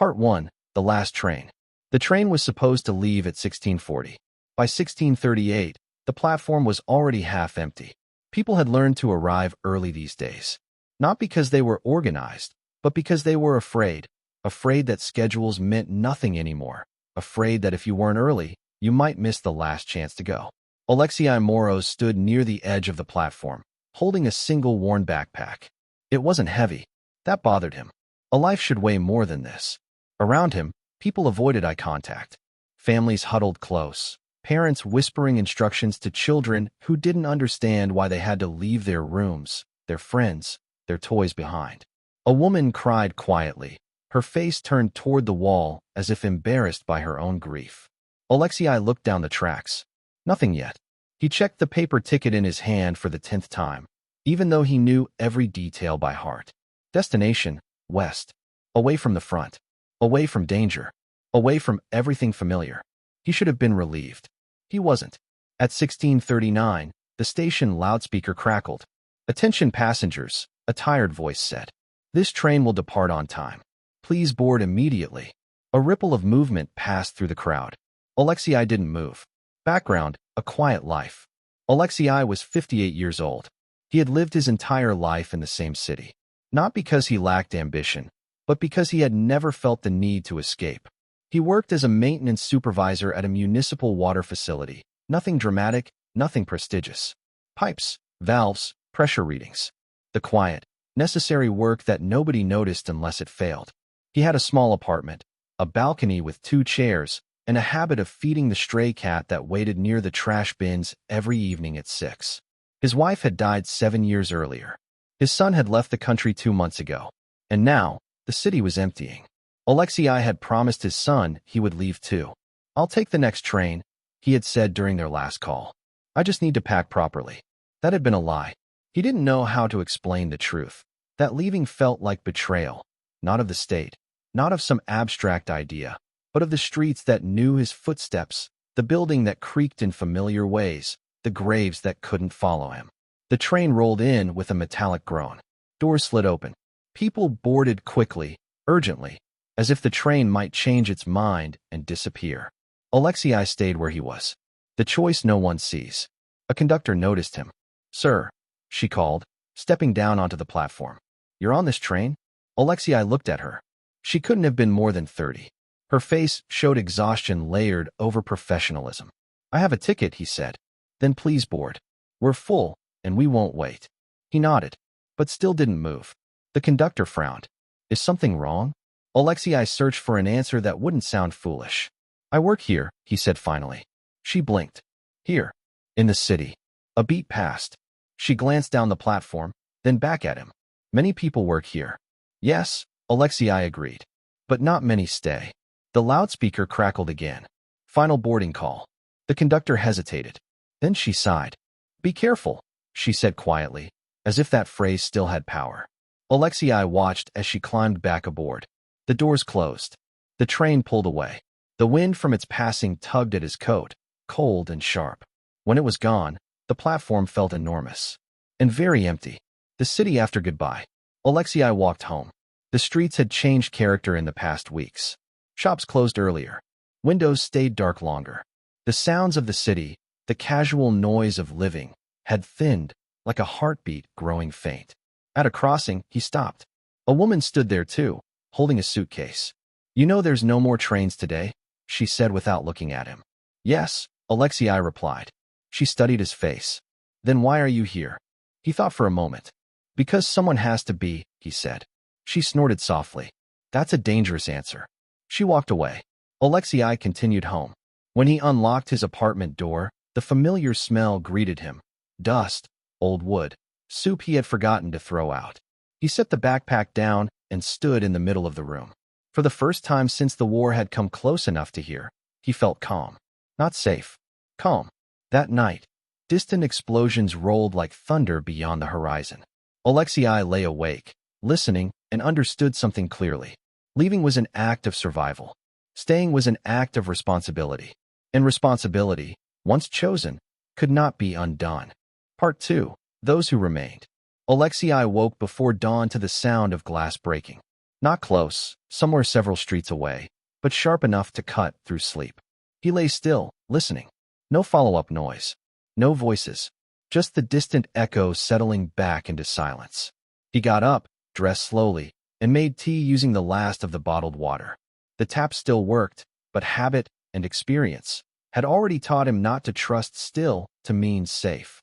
Part 1. The Last Train. The train was supposed to leave at 1640. By 1638, the platform was already half empty. People had learned to arrive early these days. Not because they were organized, but because they were afraid. Afraid that schedules meant nothing anymore. Afraid that if you weren't early, you might miss the last chance to go. Alexei Moros stood near the edge of the platform, holding a single worn backpack. It wasn't heavy. That bothered him. A life should weigh more than this. Around him, people avoided eye contact. Families huddled close. Parents whispering instructions to children who didn't understand why they had to leave their rooms, their friends, their toys behind. A woman cried quietly, her face turned toward the wall as if embarrassed by her own grief. Alexei looked down the tracks. Nothing yet. He checked the paper ticket in his hand for the 10th time, even though he knew every detail by heart. Destination, west. Away from the front. Away from danger. Away from everything familiar. He should have been relieved. He wasn't. At 1639, the station loudspeaker crackled. "Attention passengers," a tired voice said. "This train will depart on time. Please board immediately." A ripple of movement passed through the crowd. Alexei didn't move. Background, a quiet life. Alexei was 58 years old. He had lived his entire life in the same city. Not because he lacked ambition, but because he had never felt the need to escape. He worked as a maintenance supervisor at a municipal water facility. Nothing dramatic, nothing prestigious. Pipes, valves, pressure readings. The quiet, necessary work that nobody noticed unless it failed. He had a small apartment, a balcony with 2 chairs, and a habit of feeding the stray cat that waited near the trash bins every evening at 6. His wife had died 7 years earlier. His son had left the country 2 months ago. And now, the city was emptying. Alexei had promised his son he would leave too. "I'll take the next train," he had said during their last call. "I just need to pack properly." That had been a lie. He didn't know how to explain the truth. That leaving felt like betrayal, not of the state, not of some abstract idea, but of the streets that knew his footsteps, the building that creaked in familiar ways, the graves that couldn't follow him. The train rolled in with a metallic groan. Doors slid open. People boarded quickly, urgently, as if the train might change its mind and disappear. Alexei stayed where he was. The choice no one sees. A conductor noticed him. "Sir," she called, stepping down onto the platform. "You're on this train?" Alexei looked at her. She couldn't have been more than 30. Her face showed exhaustion layered over professionalism. "I have a ticket," he said. "Then please board. We're full, and we won't wait." He nodded, but still didn't move. The conductor frowned. "Is something wrong?" Alexei searched for an answer that wouldn't sound foolish. "I work here," he said finally. She blinked. "Here. In the city." A beat passed. She glanced down the platform, then back at him. "Many people work here." "Yes," Alexei agreed. "But not many stay." The loudspeaker crackled again. "Final boarding call." The conductor hesitated. Then she sighed. "Be careful," she said quietly, as if that phrase still had power. Alexei watched as she climbed back aboard. The doors closed. The train pulled away. The wind from its passing tugged at his coat, cold and sharp. When it was gone, the platform felt enormous. And very empty. The city after goodbye. Alexei walked home. The streets had changed character in the past weeks. Shops closed earlier. Windows stayed dark longer. The sounds of the city, the casual noise of living, had thinned, like a heartbeat growing faint. At a crossing, he stopped. A woman stood there too, holding a suitcase. "You know there's no more trains today?" she said without looking at him. "Yes," Alexei replied. She studied his face. "Then why are you here?" He thought for a moment. "Because someone has to be," he said. She snorted softly. "That's a dangerous answer." She walked away. Alexei continued home. When he unlocked his apartment door, the familiar smell greeted him. Dust, old wood, soup he had forgotten to throw out. He set the backpack down and stood in the middle of the room. For the first time since the war had come close enough to hear, he felt calm. Not safe. Calm. That night, distant explosions rolled like thunder beyond the horizon. Alexei lay awake, listening, and understood something clearly. Leaving was an act of survival. Staying was an act of responsibility. And responsibility, once chosen, could not be undone. Part 2. Those who remained. Alexei woke before dawn to the sound of glass breaking. Not close, somewhere several streets away, but sharp enough to cut through sleep. He lay still, listening. No follow-up noise. No voices. Just the distant echo settling back into silence. He got up, dressed slowly, and made tea using the last of the bottled water. The tap still worked, but habit and experience had already taught him not to trust still to mean safe.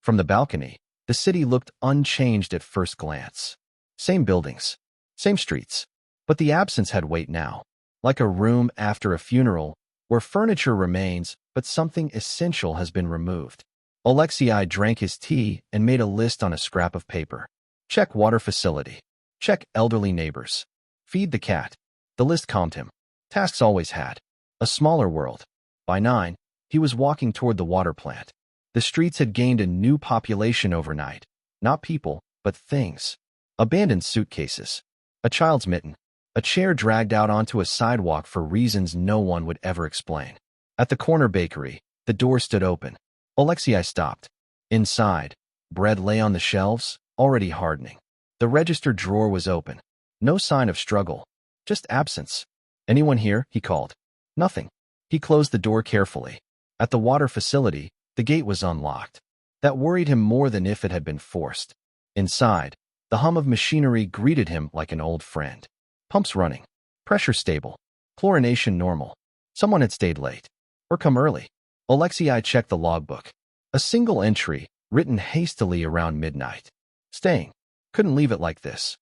From the balcony, the city looked unchanged at first glance. Same buildings, same streets, but the absence had weight now, like a room after a funeral where furniture remains but something essential has been removed. Alexei drank his tea and made a list on a scrap of paper. Check water facility. Check elderly neighbors. Feed the cat. The list calmed him. Tasks always had. A smaller world. By 9, he was walking toward the water plant. The streets had gained a new population overnight. Not people, but things. Abandoned suitcases. A child's mitten. A chair dragged out onto a sidewalk for reasons no one would ever explain. At the corner bakery, the door stood open. Alexei stopped. Inside, bread lay on the shelves, already hardening. The register drawer was open. No sign of struggle. Just absence. Anyone here? He called. Nothing. He closed the door carefully. At the water facility, the gate was unlocked. That worried him more than if it had been forced. Inside, the hum of machinery greeted him like an old friend. Pumps running. Pressure stable. Chlorination normal. Someone had stayed late. Or come early. Alexei checked the logbook. A single entry, written hastily around midnight. Staying. Couldn't leave it like this.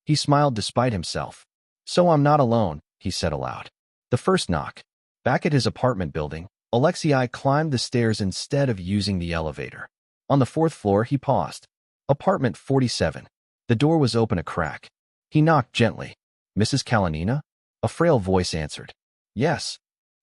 He smiled despite himself. So I'm not alone, he said aloud. The first knock. Back at his apartment building, Alexei climbed the stairs instead of using the elevator. On the 4th floor, he paused. Apartment 47. The door was open a crack. He knocked gently. Mrs. Kalinina? A frail voice answered. Yes.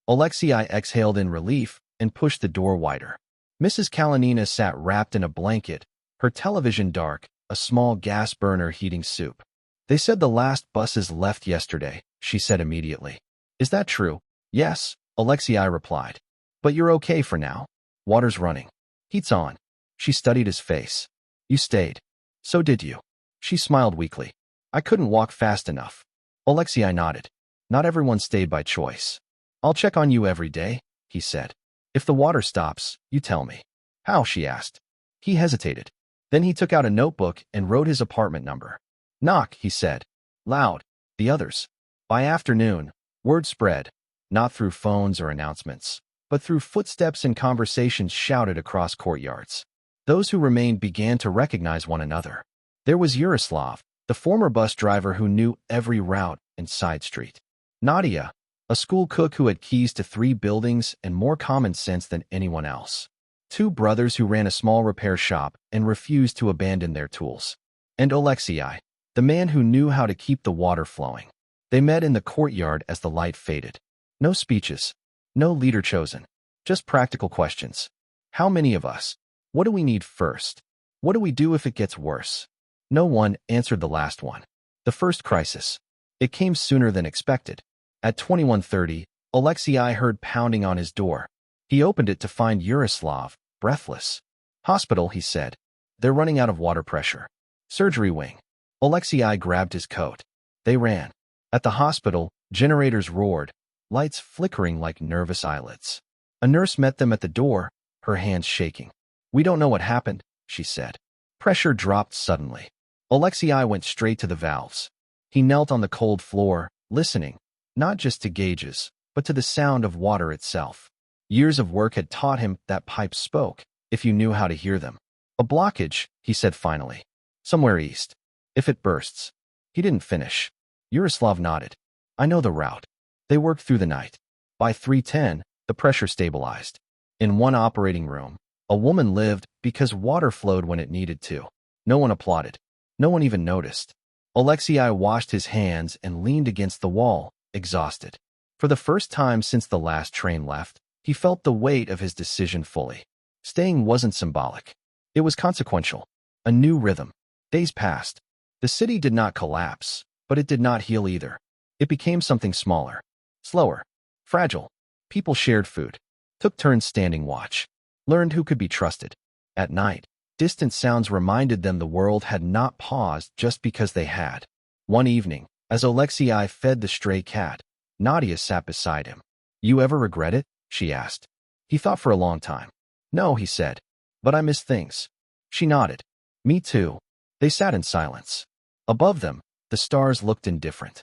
Alexei exhaled in relief and pushed the door wider. Mrs. Kalinina sat wrapped in a blanket, her television dark, a small gas burner heating soup. They said the last buses left yesterday, she said immediately. Is that true? Yes, Alexei replied. But you're okay for now. Water's running. Heat's on. She studied his face. You stayed. So did you. She smiled weakly. I couldn't walk fast enough. Alexei nodded. Not everyone stayed by choice. I'll check on you every day, he said. If the water stops, you tell me. How? She asked. He hesitated. Then he took out a notebook and wrote his apartment number. Knock, he said. Loud. The others. By afternoon, word spread, not through phones or announcements, but through footsteps and conversations shouted across courtyards. Those who remained began to recognize one another. There was Yaroslav, the former bus driver who knew every route and side street. Nadia, a school cook who had keys to 3 buildings and more common sense than anyone else. 2 brothers who ran a small repair shop and refused to abandon their tools. And Alexei, the man who knew how to keep the water flowing. They met in the courtyard as the light faded. No speeches. No leader chosen. Just practical questions. How many of us? What do we need first? What do we do if it gets worse? No one answered the last one. The first crisis. It came sooner than expected. At 21:30, Alexei heard pounding on his door. He opened it to find Yaroslav, breathless. Hospital, he said. They're running out of water pressure. Surgery wing. Alexei grabbed his coat. They ran. At the hospital, generators roared, lights flickering like nervous eyelids. A nurse met them at the door, her hands shaking. We don't know what happened, she said. Pressure dropped suddenly. Alexei went straight to the valves. He knelt on the cold floor, listening, not just to gauges, but to the sound of water itself. Years of work had taught him that pipes spoke, if you knew how to hear them. A blockage, he said finally. Somewhere east. If it bursts. He didn't finish. Yaroslav nodded. I know the route. They worked through the night. By 3:10, the pressure stabilized. In one operating room, a woman lived because water flowed when it needed to. No one applauded. No one even noticed. Alexei washed his hands and leaned against the wall, exhausted. For the first time since the last train left, he felt the weight of his decision fully. Staying wasn't symbolic. It was consequential. A new rhythm. Days passed. The city did not collapse, but it did not heal either. It became something smaller, slower, fragile. People shared food, took turns standing watch, learned who could be trusted. At night, distant sounds reminded them the world had not paused just because they had. One evening, as Alexei fed the stray cat, Nadia sat beside him. "You ever regret it?" she asked. He thought for a long time. "No," he said, "but I miss things." She nodded. "Me too." They sat in silence. Above them, the stars looked indifferent.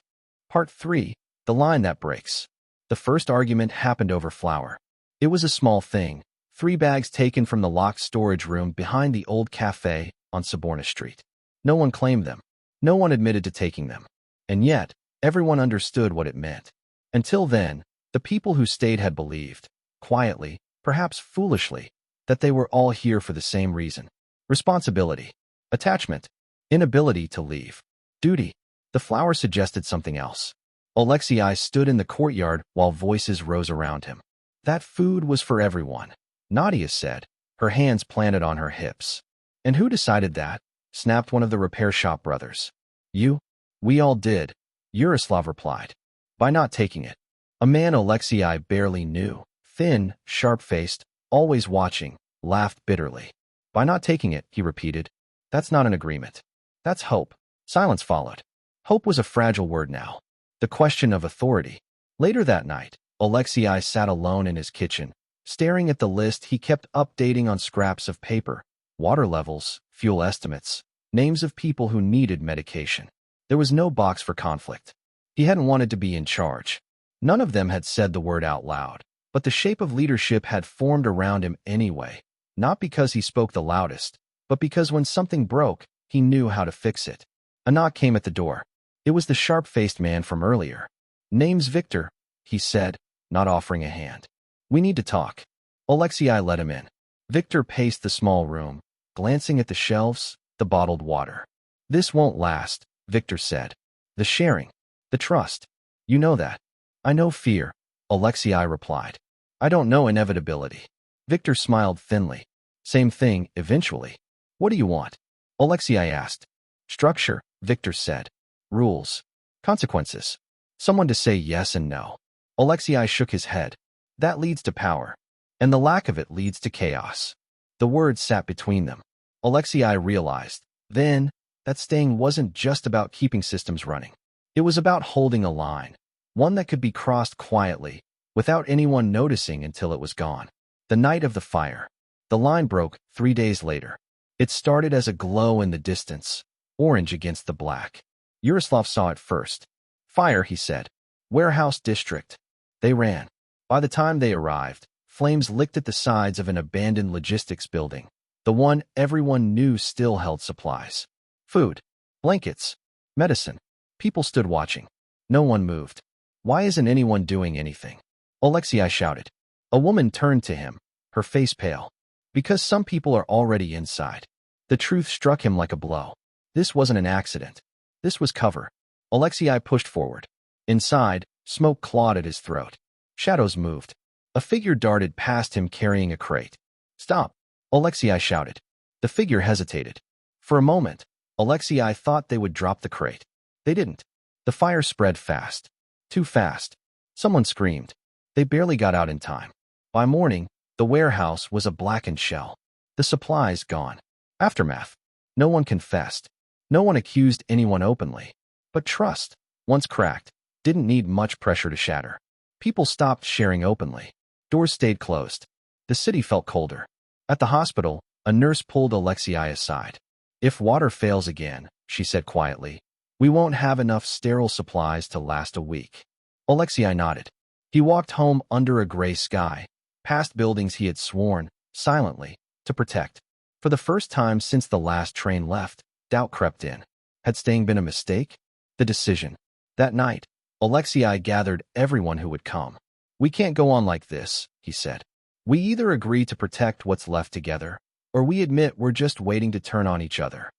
Part 3. The Line That Breaks. The first argument happened over flour. It was a small thing, 3 bags taken from the locked storage room behind the old cafe on Soborna Street. No one claimed them. No one admitted to taking them. And yet, everyone understood what it meant. Until then, the people who stayed had believed, quietly, perhaps foolishly, that they were all here for the same reason. Responsibility. Attachment. Inability to leave. Duty. The flower suggested something else. Alexei stood in the courtyard while voices rose around him. That food was for everyone, Nadia said, her hands planted on her hips. And who decided that? Snapped one of the repair shop brothers. You? We all did, Yaroslav replied. By not taking it. A man Alexei barely knew, thin, sharp-faced, always watching, laughed bitterly. By not taking it, he repeated. That's not an agreement. That's hope. Silence followed. Hope was a fragile word now. The question of authority. Later that night, Alexei sat alone in his kitchen, staring at the list he kept updating on scraps of paper, water levels, fuel estimates, names of people who needed medication. There was no box for conflict. He hadn't wanted to be in charge. None of them had said the word out loud, but the shape of leadership had formed around him anyway, not because he spoke the loudest, but because when something broke, he knew how to fix it. A knock came at the door. It was the sharp-faced man from earlier. Name's Victor, he said, not offering a hand. We need to talk. Alexei let him in. Victor paced the small room, glancing at the shelves, the bottled water. This won't last, Victor said. The sharing. The trust. You know that. I know fear, Alexei replied. I don't know inevitability. Victor smiled thinly. Same thing, eventually. What do you want? Alexei asked. Structure, Victor said. Rules. Consequences. Someone to say yes and no. Alexei shook his head. That leads to power. And the lack of it leads to chaos. The words sat between them. Alexei realized, then, that staying wasn't just about keeping systems running. It was about holding a line, one that could be crossed quietly, without anyone noticing until it was gone. The night of the fire. The line broke 3 days later. It started as a glow in the distance, orange against the black. Yaroslav saw it first. Fire, he said. Warehouse district. They ran. By the time they arrived, flames licked at the sides of an abandoned logistics building, the one everyone knew still held supplies. Food, blankets, medicine. People stood watching. No one moved. Why isn't anyone doing anything? Alexei shouted. A woman turned to him, her face pale. Because some people are already inside. The truth struck him like a blow. This wasn't an accident. This was cover. Alexei pushed forward. Inside, smoke clawed at his throat. Shadows moved. A figure darted past him carrying a crate. Stop, Alexei shouted. The figure hesitated. For a moment, Alexei thought they would drop the crate. They didn't. The fire spread fast. Too fast. Someone screamed. They barely got out in time. By morning, the warehouse was a blackened shell. The supplies gone. Aftermath. No one confessed. No one accused anyone openly. But trust, once cracked, didn't need much pressure to shatter. People stopped sharing openly. Doors stayed closed. The city felt colder. At the hospital, a nurse pulled Alexei aside. If water fails again, she said quietly, we won't have enough sterile supplies to last a week. Alexei nodded. He walked home under a gray sky, past buildings he had sworn, silently, to protect. For the first time since the last train left, doubt crept in. Had staying been a mistake? The decision. That night, Alexei gathered everyone who would come. We can't go on like this, he said. We either agree to protect what's left together, or we admit we're just waiting to turn on each other.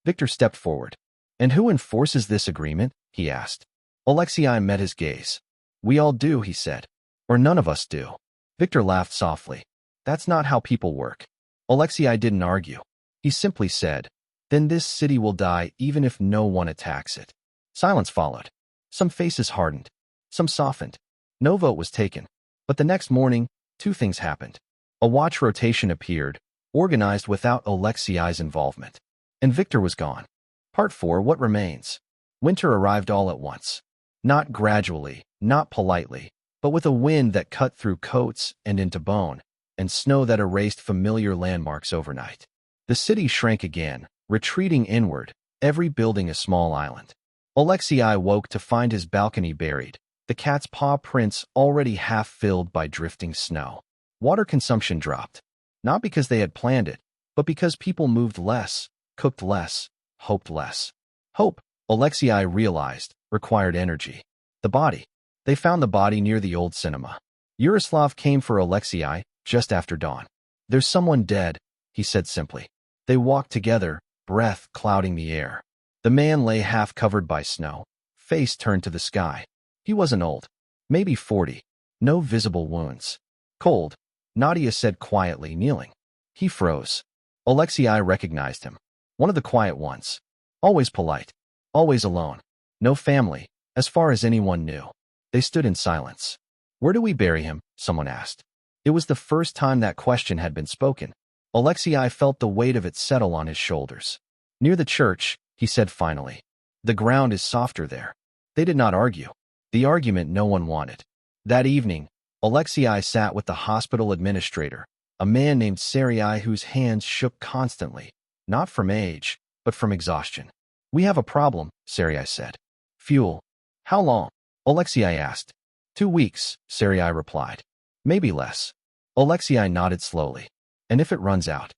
Victor stepped forward. And who enforces this agreement? He asked. Alexei met his gaze. We all do, he said. Or none of us do. Victor laughed softly. That's not how people work. Alexei didn't argue. He simply said, then this city will die even if no one attacks it. Silence followed. Some faces hardened. Some softened. No vote was taken. But the next morning, 2 things happened. A watch rotation appeared, organized without Alexei's involvement. And Victor was gone. Part 4. What remains? Winter arrived all at once. Not gradually, not politely, but with a wind that cut through coats and into bone, and snow that erased familiar landmarks overnight. The city shrank again, retreating inward, every building a small island. Alexei woke to find his balcony buried, the cat's paw prints already half filled by drifting snow. Water consumption dropped, not because they had planned it, but because people moved less, cooked less, hoped less. Hope, Alexei realized, required energy. The body. They found the body near the old cinema. Yaroslav came for Alexei just after dawn. "There's someone dead," he said simply. They walked together, breath clouding the air. The man lay half covered by snow, face turned to the sky. He wasn't old. Maybe 40. No visible wounds. "Cold," Nadia said quietly, kneeling. He froze. Alexei recognized him. One of the quiet ones. Always polite. Always alone. No family, as far as anyone knew. They stood in silence. "Where do we bury him?" someone asked. It was the first time that question had been spoken. Alexei felt the weight of it settle on his shoulders. "Near the church," he said finally. "The ground is softer there." They did not argue. The argument no one wanted. That evening, Alexei sat with the hospital administrator, a man named Serai whose hands shook constantly, not from age, but from exhaustion. "We have a problem," Serai said. "Fuel." "How long?" Alexei asked. 2 weeks, Serai replied. "Maybe less." Alexei nodded slowly. "And if it runs out?"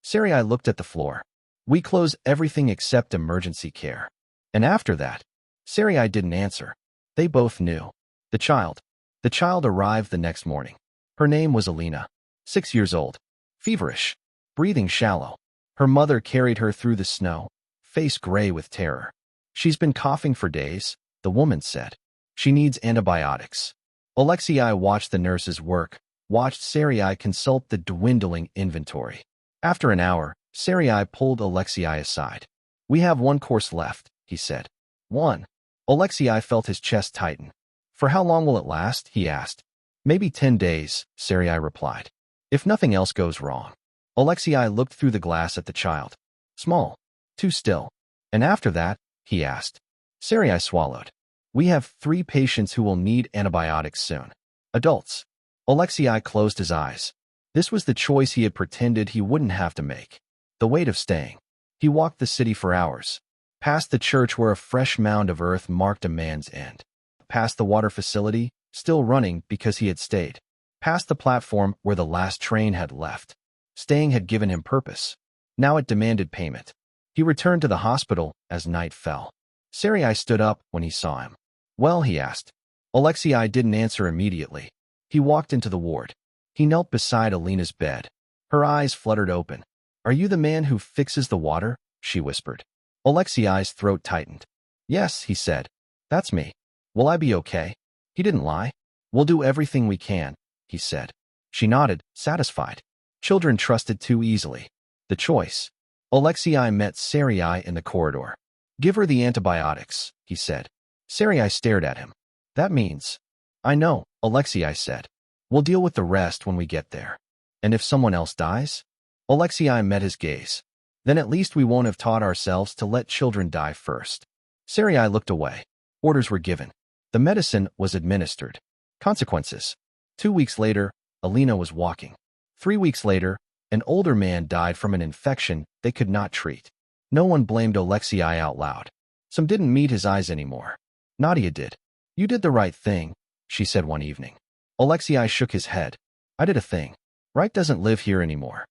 Serai looked at the floor. "We close everything except emergency care." "And after that?" Serai didn't answer. They both knew. The child. The child arrived the next morning. Her name was Alina. 6 years old. Feverish. Breathing shallow. Her mother carried her through the snow, face gray with terror. "She's been coughing for days," the woman said. "She needs antibiotics." Alexei watched the nurses work, watched Serai consult the dwindling inventory. After an hour, Serai pulled Alexei aside. "We have 1 course left," he said. "One." Alexei felt his chest tighten. "For how long will it last?" he asked. "Maybe 10 days," Serai replied. "If nothing else goes wrong." Alexei looked through the glass at the child. Small. Too still. "And after that?" he asked. Serai swallowed. "We have 3 patients who will need antibiotics soon. Adults." Alexei closed his eyes. This was the choice he had pretended he wouldn't have to make. The weight of staying. He walked the city for hours. Past the church where a fresh mound of earth marked a man's end. Past the water facility, still running because he had stayed. Past the platform where the last train had left. Staying had given him purpose. Now it demanded payment. He returned to the hospital as night fell. Serai stood up when he saw him. "Well?" he asked. Alexei didn't answer immediately. He walked into the ward. He knelt beside Alina's bed. Her eyes fluttered open. "Are you the man who fixes the water?" she whispered. Alexei's throat tightened. "Yes," he said. "That's me. Will I be okay?" He didn't lie. "We'll do everything we can," he said. She nodded, satisfied. Children trusted too easily. The choice. Alexei met Serai in the corridor. "Give her the antibiotics," he said. Serai stared at him. "That means—" "I know," Alexei said. "We'll deal with the rest when we get there." "And if someone else dies?" Alexei met his gaze. "Then at least we won't have taught ourselves to let children die first." Serai looked away. Orders were given. The medicine was administered. Consequences. 2 weeks later, Alina was walking. 3 weeks later, an older man died from an infection they could not treat. No one blamed Alexei out loud. Some didn't meet his eyes anymore. Nadia did. "You did the right thing," she said one evening. Alexei shook his head. "I did a thing. Right doesn't live here anymore."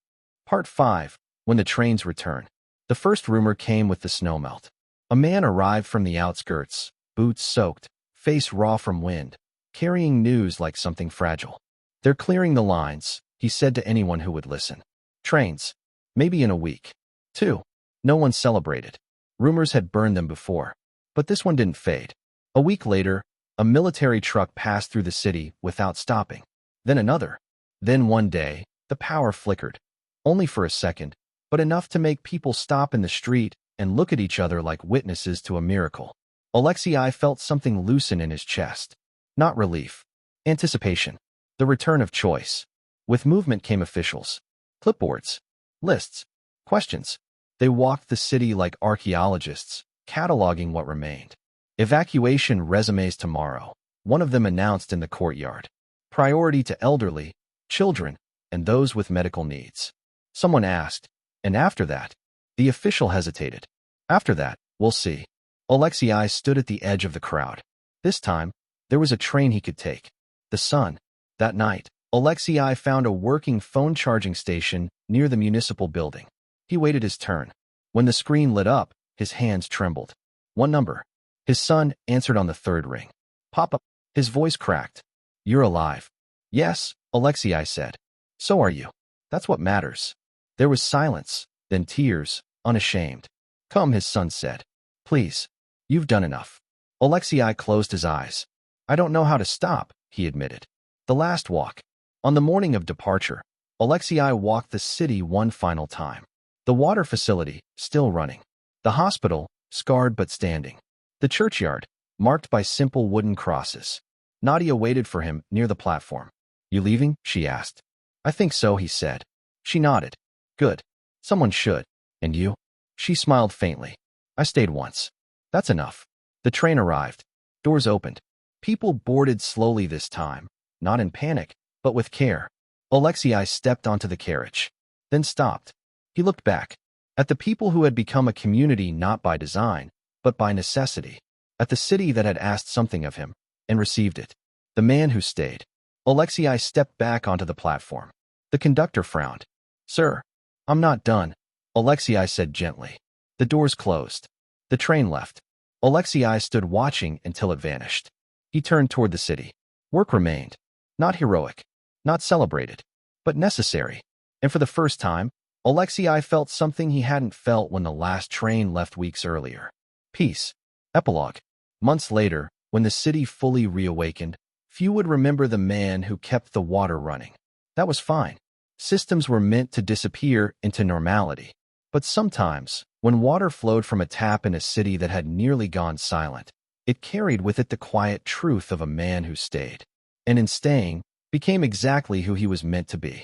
Part 5. When the trains return. The first rumor came with the snowmelt. A man arrived from the outskirts, boots soaked, face raw from wind, carrying news like something fragile. "They're clearing the lines," he said to anyone who would listen. "Trains. Maybe in a week." 2. No one celebrated. Rumors had burned them before. But this one didn't fade. A week later, a military truck passed through the city without stopping. Then another. Then one day, the power flickered. Only for a second, but enough to make people stop in the street and look at each other like witnesses to a miracle. Alexei felt something loosen in his chest. Not relief. Anticipation. The return of choice. With movement came officials. Clipboards. Lists. Questions. They walked the city like archaeologists, cataloging what remained. Evacuation resumes tomorrow, one of them announced in the courtyard. Priority to elderly, children, and those with medical needs. Someone asked, and after that? The official hesitated. After that, we'll see. Alexei stood at the edge of the crowd. This time, there was a train he could take. The sun. That night, Alexei found a working phone charging station near the municipal building. He waited his turn. When the screen lit up, his hands trembled. One number. His son answered on the third ring. Papa. His voice cracked. You're alive. Yes, Alexei said. So are you. That's what matters. There was silence, then tears, unashamed. Come, his son said. Please. You've done enough. Alexei closed his eyes. I don't know how to stop, he admitted. The last walk. On the morning of departure, Alexei walked the city one final time. The water facility, still running. The hospital, scarred but standing. The churchyard, marked by simple wooden crosses. Nadia waited for him near the platform. You leaving? She asked. I think so, he said. She nodded. Good. Someone should. And you? She smiled faintly. I stayed once. That's enough. The train arrived. Doors opened. People boarded slowly this time, not in panic, but with care. Alexei stepped onto the carriage, then stopped. He looked back, at the people who had become a community not by design, but by necessity, at the city that had asked something of him, and received it. The man who stayed. Alexei stepped back onto the platform. The conductor frowned. Sir, I'm not done, Alexei said gently. The doors closed. The train left. Alexei stood watching until it vanished. He turned toward the city. Work remained. Not heroic, not celebrated, but necessary. And for the first time, Alexei felt something he hadn't felt when the last train left weeks earlier. Peace. Epilogue. Months later, when the city fully reawakened, few would remember the man who kept the water running. That was fine. Systems were meant to disappear into normality. But sometimes, when water flowed from a tap in a city that had nearly gone silent, it carried with it the quiet truth of a man who stayed. And in staying, became exactly who he was meant to be.